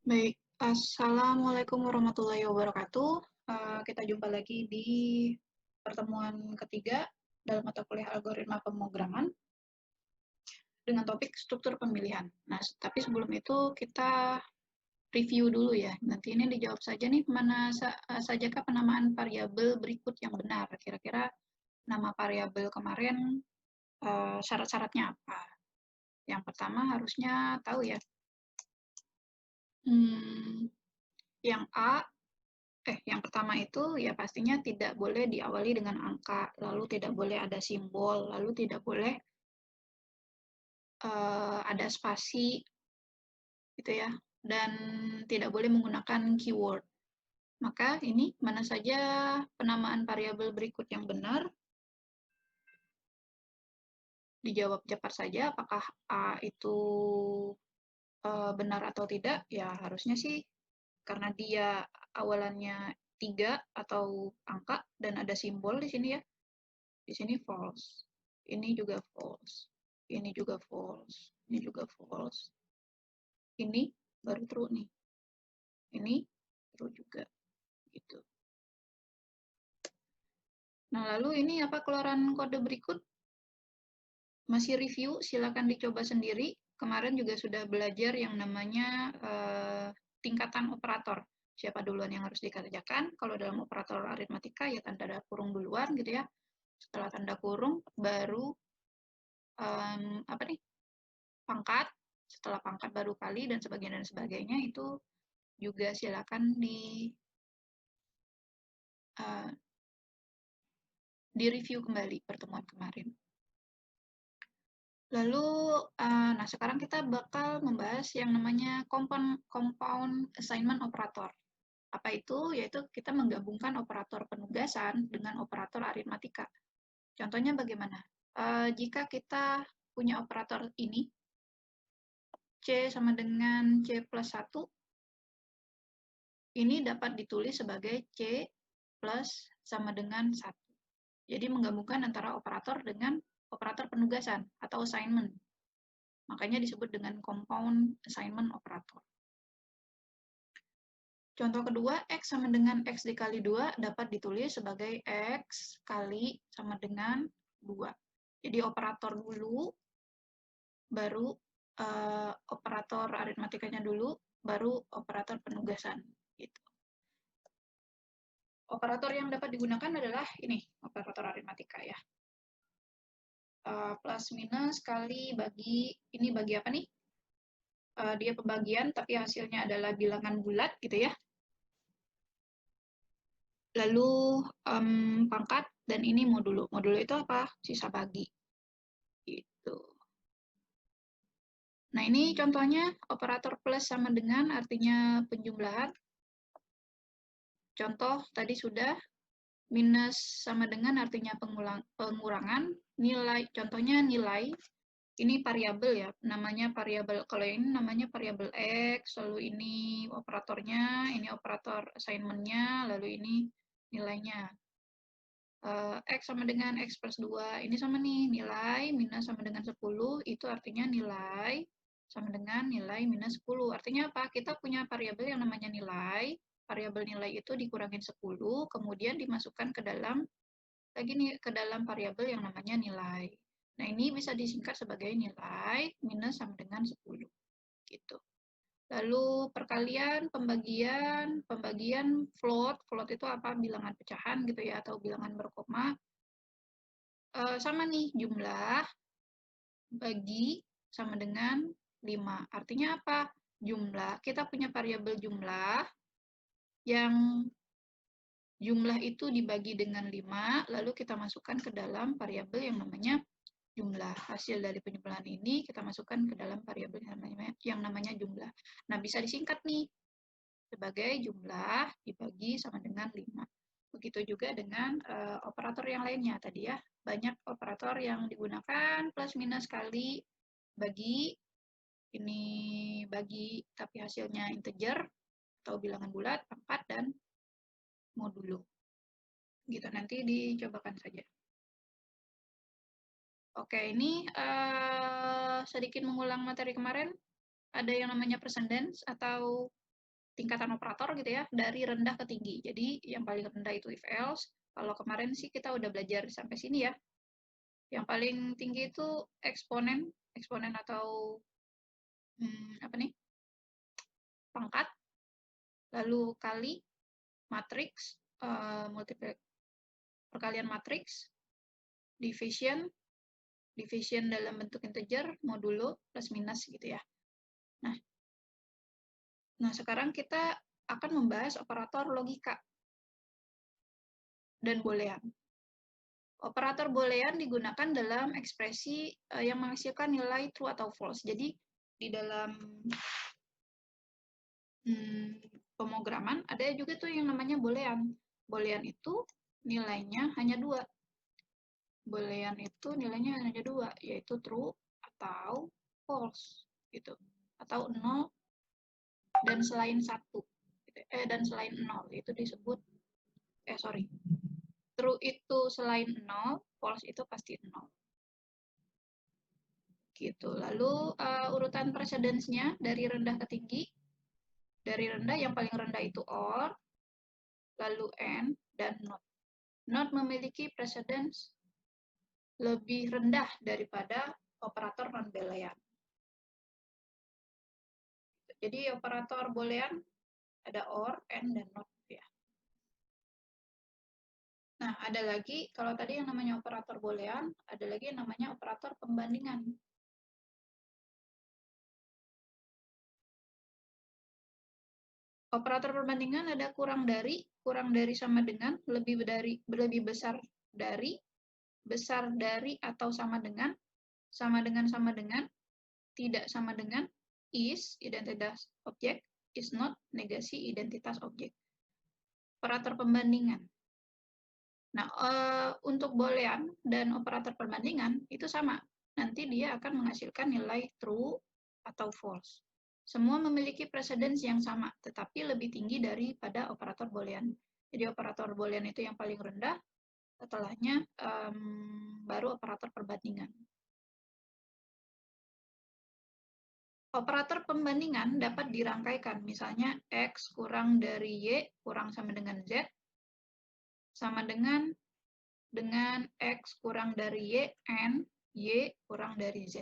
Baik, Assalamualaikum warahmatullahi wabarakatuh. Kita jumpa lagi di pertemuan ketiga dalam mata kuliah algoritma pemrograman dengan topik struktur pemilihan. Nah, tapi sebelum itu kita review dulu ya. Nanti ini dijawab saja nih, mana sajakah penamaan variabel berikut yang benar. Kira-kira nama variabel kemarin syarat-syaratnya apa? Yang pertama harusnya tahu ya. Yang A yang pertama itu ya pastinya tidak boleh diawali dengan angka, lalu tidak boleh ada simbol, lalu tidak boleh ada spasi, gitu ya, dan tidak boleh menggunakan keyword. Maka ini mana saja penamaan variabel berikut yang benar, dijawab cepat saja apakah A itu benar atau tidak, ya harusnya sih karena dia awalannya 3 atau angka dan ada simbol di sini ya. Di sini false. Ini juga false. Ini juga false. Ini juga false. Ini baru true nih. Ini true juga. Gitu. Nah, lalu ini apa keluaran kode berikut? Masih review, silakan dicoba sendiri. Kemarin juga sudah belajar yang namanya tingkatan operator. Siapa duluan yang harus dikerjakan? Kalau dalam operator aritmatika ya tanda kurung duluan gitu ya. Setelah tanda kurung baru apa nih? Pangkat, setelah pangkat baru kali dan sebagainya itu juga silakan di review kembali pertemuan kemarin. Lalu, nah sekarang kita bakal membahas yang namanya compound assignment operator. Apa itu? Yaitu kita menggabungkan operator penugasan dengan operator aritmatika. Contohnya bagaimana? Jika kita punya operator ini, C sama dengan C plus 1, ini dapat ditulis sebagai C plus sama dengan 1. Jadi menggabungkan antara operator dengan operator penugasan atau assignment. Makanya disebut dengan compound assignment operator. Contoh kedua, X sama dengan X dikali 2 dapat ditulis sebagai X kali sama dengan 2. Jadi operator dulu, baru operator aritmatikanya dulu, baru operator penugasan. Gitu. Operator yang dapat digunakan adalah ini, operator aritmatika ya. Plus minus kali bagi, ini bagi apa nih? Dia pembagian, tapi hasilnya adalah bilangan bulat gitu ya. Lalu pangkat, dan ini modulo. Modulo itu apa? Sisa bagi. Gitu. Nah, ini contohnya operator plus sama dengan artinya penjumlahan. Contoh tadi sudah, minus sama dengan artinya pengurangan. Nilai, contohnya nilai, ini variabel ya, namanya variabel. Kalau ini namanya variabel X, lalu ini operatornya, ini operator assignment-nya, lalu ini nilainya. X sama dengan X plus 2, ini sama nih, nilai minus sama dengan 10, itu artinya nilai sama dengan nilai minus 10. Artinya apa? Kita punya variabel yang namanya nilai, variabel nilai itu dikurangin 10, kemudian dimasukkan ke dalam variabel yang namanya nilai. Nah, ini bisa disingkat sebagai nilai minus sama dengan 10. Gitu. Lalu perkalian, pembagian float itu apa? Bilangan pecahan gitu ya, atau bilangan berkoma. Sama nih, jumlah bagi sama dengan 5. Artinya apa? Jumlah, kita punya variabel jumlah, yang jumlah itu dibagi dengan 5, lalu kita masukkan ke dalam variabel yang namanya jumlah. Hasil dari penjumlahan ini kita masukkan ke dalam variabel yang namanya jumlah. Nah, bisa disingkat nih sebagai jumlah dibagi sama dengan 5. Begitu juga dengan operator yang lainnya tadi ya. Banyak operator yang digunakan, plus minus kali bagi, ini bagi tapi hasilnya integer atau bilangan bulat, pangkat, dan modulo. Gitu, nanti dicobakan saja. Oke, ini sedikit mengulang materi kemarin. Ada yang namanya precedence atau tingkatan operator gitu ya, dari rendah ke tinggi. Jadi yang paling rendah itu if else. Kalau kemarin sih kita udah belajar sampai sini ya. Yang paling tinggi itu eksponen atau apa nih? Pangkat. Lalu kali matriks, perkalian matriks, division dalam bentuk integer, modulo, plus minus gitu ya. Nah, sekarang kita akan membahas operator logika dan boolean. Operator boolean digunakan dalam ekspresi yang menghasilkan nilai true atau false. Jadi, di dalam pemrograman ada juga tuh yang namanya boolean. Boolean itu nilainya hanya 2. Boolean itu nilainya hanya 2, yaitu true atau false gitu. Atau 0 dan selain 1. Dan selain 0 itu disebut true itu selain 0, false itu pasti 0. Gitu. Lalu urutan precedence-nya dari rendah ke tinggi. Dari rendah yang paling rendah itu or, lalu and, dan not. Not memiliki precedence lebih rendah daripada operator non-boolean. Jadi operator boolean ada or, and, dan not ya. Nah, ada lagi, kalau tadi yang namanya operator boolean, ada lagi yang namanya operator pembandingan. Operator perbandingan ada kurang dari sama dengan, lebih besar dari, besar dari atau sama dengan, tidak sama dengan, is, identitas objek, is not, negasi identitas objek. Operator pembandingan. Nah, untuk boolean dan operator perbandingan itu sama. Nanti dia akan menghasilkan nilai true atau false. Semua memiliki precedence yang sama, tetapi lebih tinggi daripada operator boolean. Jadi operator boolean itu yang paling rendah, setelahnya baru operator perbandingan. Operator pembandingan dapat dirangkaikan, misalnya X kurang dari Y kurang sama dengan Z, sama dengan X kurang dari Y, and Y kurang dari Z.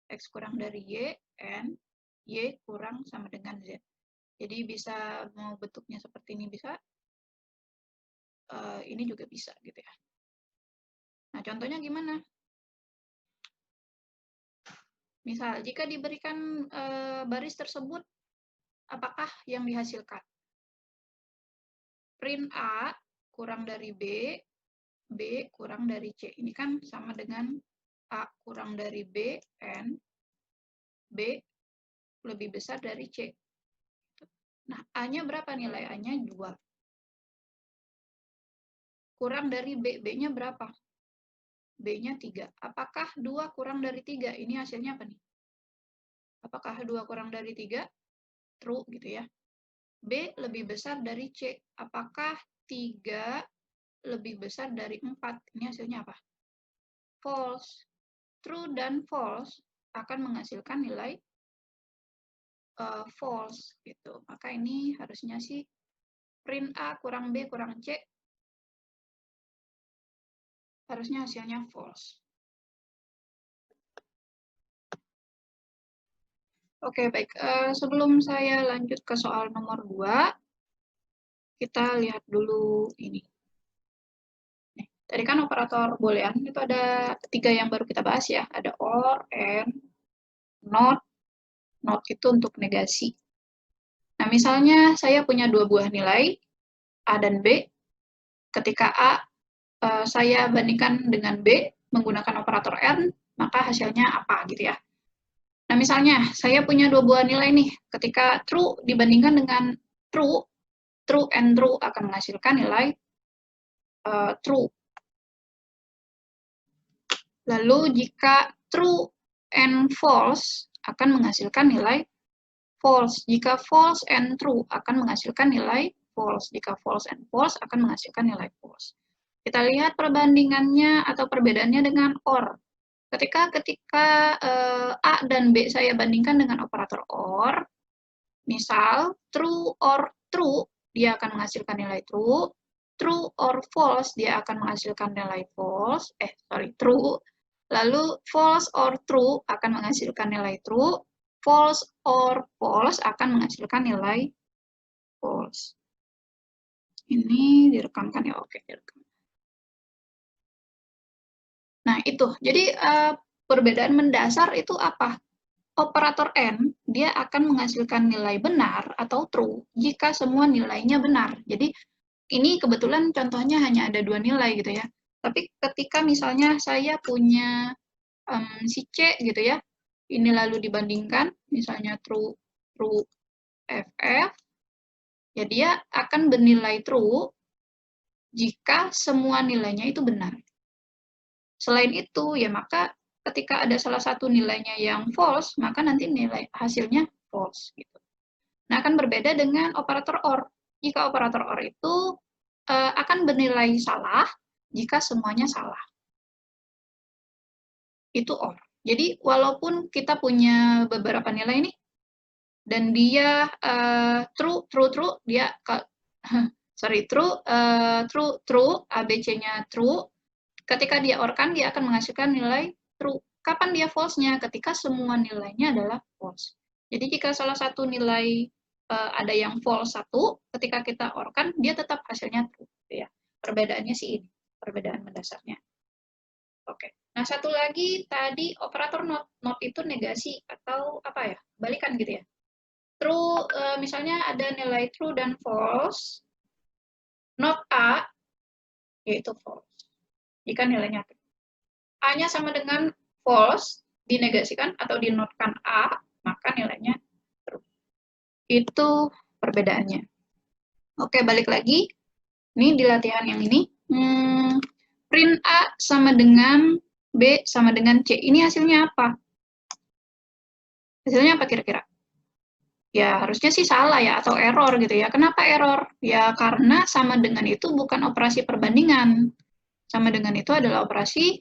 X kurang dari Y, and Y kurang sama dengan Z. Jadi bisa mau bentuknya seperti ini bisa, ini juga bisa gitu ya. Nah, contohnya gimana? Misal, jika diberikan baris tersebut, apakah yang dihasilkan? Print A kurang dari B, B kurang dari C. Ini kan sama dengan A kurang dari B, and B lebih besar dari C. Nah, A-nya berapa nilai? A-nya 2. Kurang dari B, B-nya berapa? B-nya 3. Apakah 2 kurang dari 3? Ini hasilnya apa nih? Apakah 2 kurang dari 3? True gitu ya. B lebih besar dari C. Apakah 3 lebih besar dari 4? Ini hasilnya apa? False. True dan false akan menghasilkan nilai false gitu. Maka ini harusnya sih print A kurang B kurang C, harusnya hasilnya false. Oke, baik. Sebelum saya lanjut ke soal nomor 2, kita lihat dulu ini. Nih, tadi kan operator boolean itu ada 3 yang baru kita bahas ya. Ada or, and, not. Not itu untuk negasi. Nah, misalnya saya punya 2 buah nilai, A dan B. Ketika A saya bandingkan dengan B menggunakan operator AND, maka hasilnya apa gitu ya. Nah, misalnya saya punya 2 buah nilai nih, ketika true dibandingkan dengan true, true and true akan menghasilkan nilai true. Lalu jika true and false akan menghasilkan nilai false. Jika false and true akan menghasilkan nilai false. Jika false and false akan menghasilkan nilai false. Kita lihat perbandingannya atau perbedaannya dengan OR. Ketika A dan B saya bandingkan dengan operator OR, Misal, true or true, dia akan menghasilkan nilai true. True or false, dia akan menghasilkan nilai false. True. Lalu, false or true akan menghasilkan nilai true. False or false akan menghasilkan nilai false. Ini direkamkan ya, oke, direkam. Nah, itu. Jadi, perbedaan mendasar itu apa? Operator N, dia akan menghasilkan nilai benar atau true jika semua nilainya benar. Jadi, ini kebetulan contohnya hanya ada 2 nilai gitu ya. Tapi ketika misalnya saya punya si C gitu ya, ini lalu dibandingkan, misalnya true FF, ya dia akan bernilai true jika semua nilainya itu benar. Selain itu, ya maka ketika ada salah satu nilainya yang false, maka nanti nilai hasilnya false. Gitu. Nah, akan berbeda dengan operator OR. Jika operator OR itu akan bernilai salah jika semuanya salah. Itu OR. Jadi, walaupun kita punya beberapa nilai nih, dan dia true, dia true, ABC-nya true, ketika dia OR-kan, dia akan menghasilkan nilai true. Kapan dia false-nya? Ketika semua nilainya adalah false. Jadi jika salah satu nilai ada yang false satu, ketika kita OR-kan, dia tetap hasilnya true. Ya. Perbedaannya sih ini, perbedaan mendasarnya. Oke. Nah, satu lagi tadi operator not. Not itu negasi atau apa ya? Balikan gitu ya. True, misalnya ada nilai true dan false. Not A, yaitu false. Jika nilainya true. A-nya sama dengan false, dinegasikan atau dinotkan A, maka nilainya true. Itu perbedaannya. Oke, balik lagi. Ini di latihan yang ini. Print A sama dengan B sama dengan C. Ini hasilnya apa? Hasilnya apa kira-kira? Ya, harusnya sih salah ya, atau error gitu ya. Kenapa error? Ya, karena sama dengan itu bukan operasi perbandingan. Sama dengan itu adalah operasi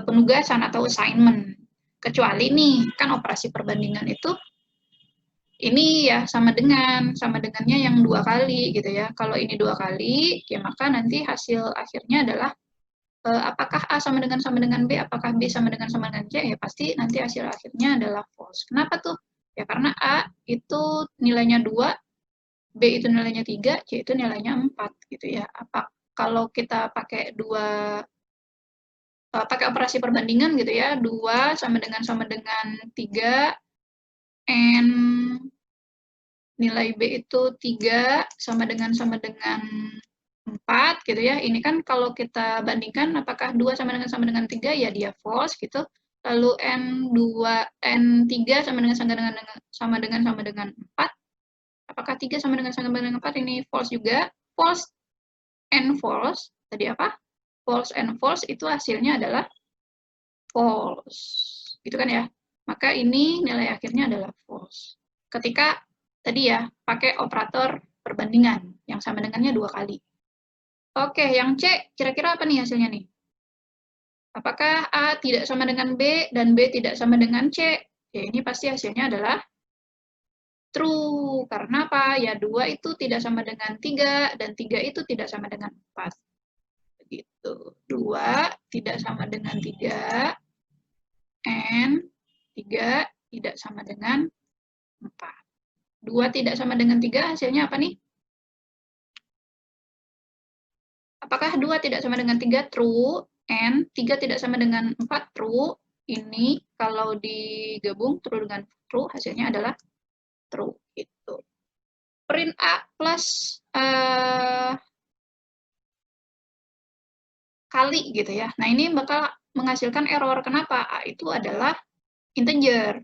penugasan atau assignment. Kecuali nih, kan operasi perbandingan itu ini ya sama dengannya yang 2 kali gitu ya. Kalau ini 2 kali, ya maka nanti hasil akhirnya adalah apakah A sama dengan B, apakah B sama dengan C, ya pasti nanti hasil akhirnya adalah false. Kenapa tuh? Ya karena A itu nilainya 2, B itu nilainya 3, C itu nilainya 4 gitu ya. Kalau kita pakai pakai operasi perbandingan gitu ya, 2 sama dengan 3, N nilai B itu 3 sama dengan 4 gitu ya. Ini kan kalau kita bandingkan apakah 2 sama dengan 3, ya dia false gitu. Lalu N3 sama dengan 4. Apakah 3 sama dengan 4? Ini false juga. False and false. Tadi apa? False and false itu hasilnya adalah false. Gitu kan ya. Maka ini nilai akhirnya adalah false. Ketika tadi ya, pakai operator perbandingan yang sama dengannya 2 kali. Oke, yang C, kira-kira apa nih hasilnya nih? Apakah A tidak sama dengan B dan B tidak sama dengan C? Ya, ini pasti hasilnya adalah true. Karena apa? Ya, 2 itu tidak sama dengan 3, dan 3 itu tidak sama dengan 4. Begitu. 2 tidak sama dengan 3, and 3 tidak sama dengan 4. 2 tidak sama dengan 3, hasilnya apa nih? Apakah 2 tidak sama dengan 3? True. And 3 tidak sama dengan 4? True. Ini kalau digabung true dengan true, hasilnya adalah true. Gitu. Print A plus kali gitu ya. Nah, ini bakal menghasilkan error. Kenapa? A itu adalah integer.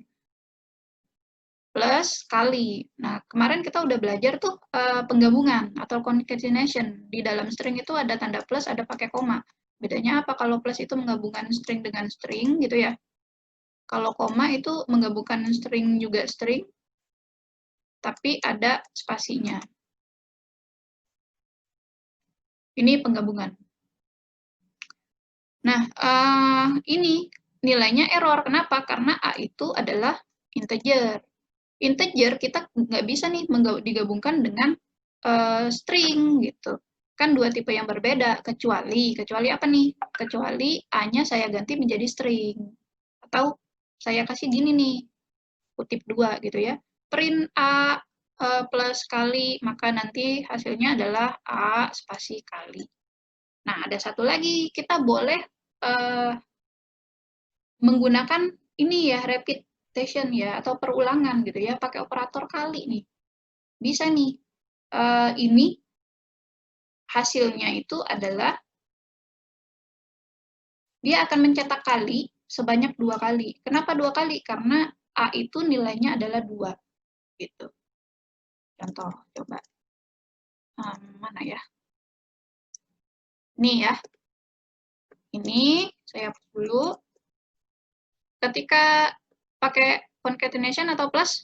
Plus kali. Nah, kemarin kita udah belajar tuh penggabungan atau concatenation. Di dalam string itu ada tanda plus, ada pakai koma. Bedanya apa kalau plus itu menggabungkan string dengan string gitu ya. Kalau koma itu menggabungkan string juga string, tapi ada spasinya. Ini penggabungan. Nah, ini nilainya error. Kenapa? Karena A itu adalah integer. integer kita nggak bisa nih digabungkan dengan string gitu. Kan dua tipe yang berbeda, kecuali apa nih? Kecuali A-nya saya ganti menjadi string. Atau saya kasih gini nih, kutip 2 gitu ya. Print A plus kali, maka nanti hasilnya adalah A spasi kali. Nah, ada satu lagi, kita boleh menggunakan ini ya, repetition ya, atau perulangan gitu ya, pakai operator kali nih. Bisa nih, ini hasilnya itu adalah dia akan mencetak kali sebanyak 2 kali. Kenapa 2 kali? Karena A itu nilainya adalah 2. Gitu. Contoh, coba. Mana ya? Nih ya. Ini saya hapus dulu. Ketika pakai concatenation atau plus,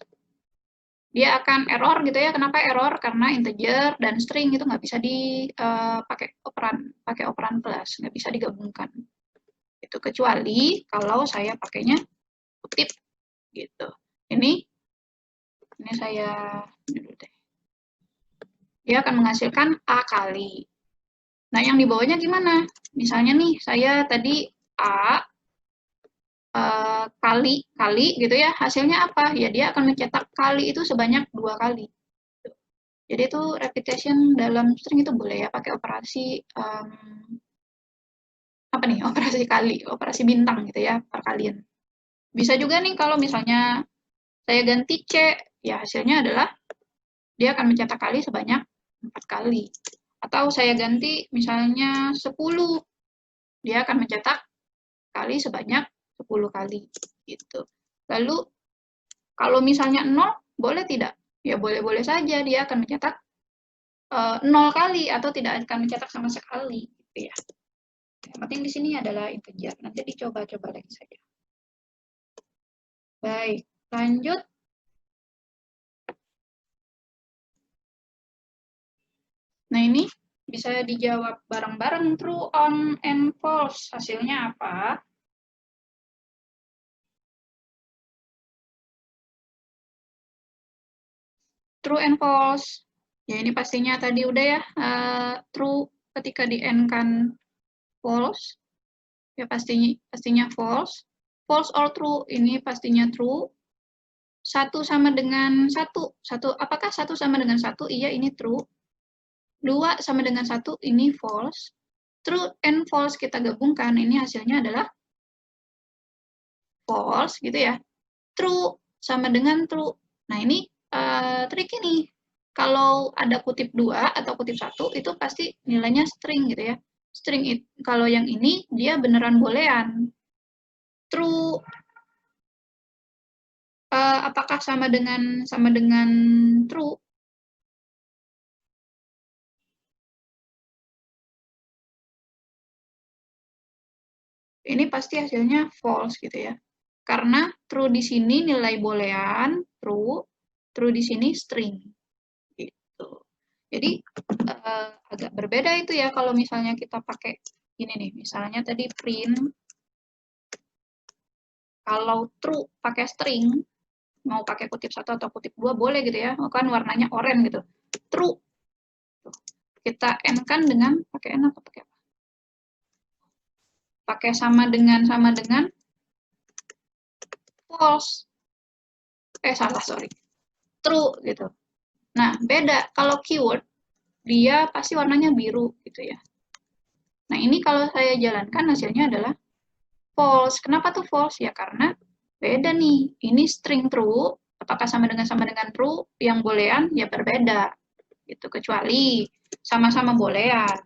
dia akan error gitu ya. Kenapa error? Karena integer dan string itu nggak bisa dipakai operan plus, nggak bisa digabungkan. Itu kecuali kalau saya pakainya kutip gitu. Ini saya dulu deh. Dia akan menghasilkan A kali. Nah, yang di bawahnya gimana? Misalnya nih, saya tadi A kali gitu ya, hasilnya apa? Ya dia akan mencetak kali itu sebanyak 2 kali. Jadi itu repetition dalam string itu boleh ya pakai operasi apa nih? Operasi kali, operasi bintang gitu ya, perkalian. Bisa juga nih kalau misalnya saya ganti C, ya hasilnya adalah dia akan mencetak kali sebanyak 4 kali. Atau saya ganti misalnya 10, dia akan mencetak kali sebanyak 10 kali gitu. Lalu kalau misalnya 0, boleh tidak? Ya boleh-boleh saja, dia akan mencetak 0 kali atau tidak akan mencetak sama sekali gitu ya. Yang penting di sini adalah integer. Nanti dicoba-coba lagi saja. Baik, lanjut. Nah, ini bisa dijawab bareng-bareng true, on, and false. Hasilnya apa? True and false. Ya, ini pastinya tadi udah ya. True ketika di N kan false. Ya, pastinya false. False or true, ini pastinya true. 1 sama dengan 1. Apakah 1 sama dengan 1? Iya, ini true. 2 sama dengan 1, ini false. True and false kita gabungkan, ini hasilnya adalah false gitu ya. True sama dengan true. Nah, ini tricky nih. Kalau ada kutip 2 atau kutip 1, itu pasti nilainya string gitu ya. String kalau yang ini, dia beneran boolean. True, apakah sama dengan true? Ini pasti hasilnya false gitu ya. Karena true di sini nilai boolean, true di sini string. Gitu. Jadi agak berbeda itu ya kalau misalnya kita pakai ini nih, misalnya tadi print, kalau true pakai string, mau pakai kutip 1 atau kutip 2 boleh gitu ya, kan warnanya oranye gitu. True. Kita N-kan dengan, pakai N atau pakai apa? Pakai sama dengan false. Salah, sorry. True gitu. Nah, beda. Kalau keyword, dia pasti warnanya biru gitu ya. Nah, ini kalau saya jalankan hasilnya adalah false. Kenapa tuh false? Ya karena beda nih. Ini string true, apakah sama dengan true, yang boolean ya berbeda. Gitu. Kecuali sama-sama boolean.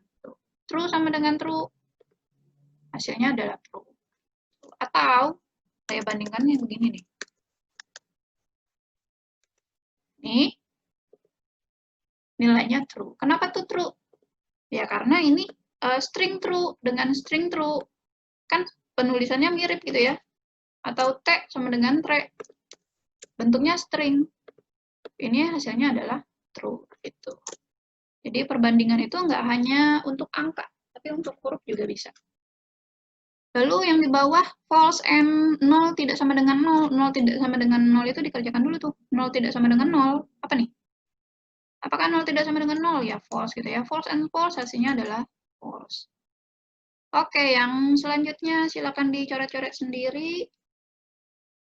True sama dengan true, hasilnya adalah true. Atau saya bandingkannya begini nih. Nih, nilainya true. Kenapa tuh true? Ya karena ini string true dengan string true. Kan penulisannya mirip gitu ya. Atau T sama dengan tre. Bentuknya string. Ini hasilnya adalah true. Gitu. Jadi perbandingan itu nggak hanya untuk angka, tapi untuk huruf juga bisa. Lalu yang di bawah false and 0 tidak sama dengan 0. 0 tidak sama dengan 0 itu dikerjakan dulu tuh. 0 tidak sama dengan 0. Apa nih? Apakah 0 tidak sama dengan 0? Ya false gitu ya. False and false hasilnya adalah false. Oke, yang selanjutnya silakan dicoret-coret sendiri.